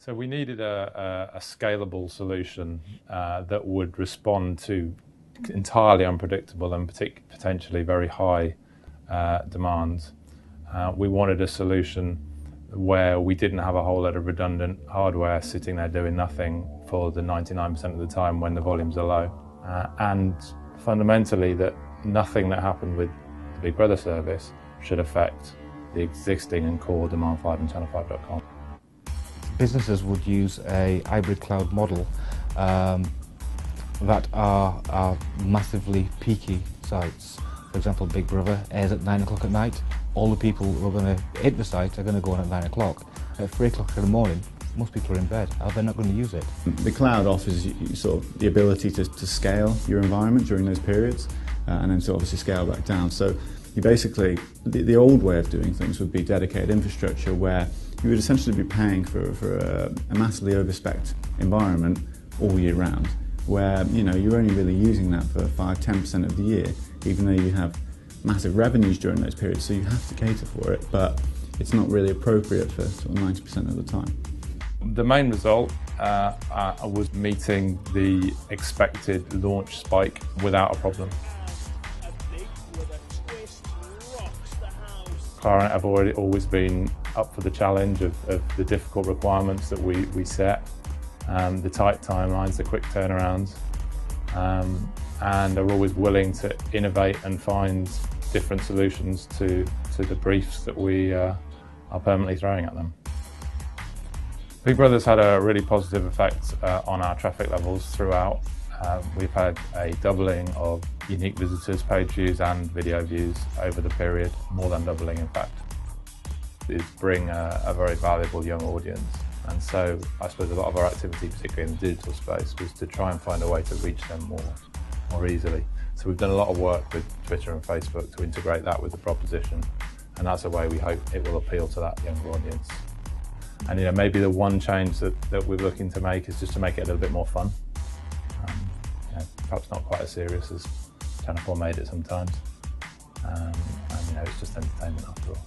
So we needed a scalable solution that would respond to entirely unpredictable and potentially very high demand. We wanted a solution where we didn't have a whole lot of redundant hardware sitting there doing nothing for the 99% of the time when the volumes are low. And fundamentally that nothing that happened with the Big Brother service should affect the existing and core Demand5 and Channel5.com. Businesses would use a hybrid cloud model that are massively peaky sites. For example, Big Brother airs at 9 o'clock at night. All the people who are going to hit the site are going to go on at 9 o'clock. At 3 o'clock in the morning, most people are in bed. They're not going to use it. The cloud offers you sort of the ability to scale your environment during those periods and then to obviously scale back down. So you basically, the old way of doing things would be dedicated infrastructure where you would essentially be paying for a massively overspec'd environment all year round, where you're only really using that for 5–10% of the year, even though you have massive revenues during those periods, so you have to cater for it, but it's not really appropriate for sort of 90% of the time. The main result was meeting the expected launch spike without a problem. Claranet have always been up for the challenge of the difficult requirements that we set, the tight timelines, the quick turnarounds, and are always willing to innovate and find different solutions to the briefs that we are permanently throwing at them. Big Brother's had a really positive effect on our traffic levels throughout. We've had a doubling of unique visitors, page views and video views over the period, more than doubling in fact. It's bring a very valuable young audience, and so I suppose a lot of our activity, particularly in the digital space, was to try and find a way to reach them more easily. So we've done a lot of work with Twitter and Facebook to integrate that with the proposition, and that's a way we hope it will appeal to that younger audience. And maybe the one change that we're looking to make is just to make it a little bit more fun. Perhaps not quite as serious as Channel 4 made it sometimes. And it's just entertainment after all.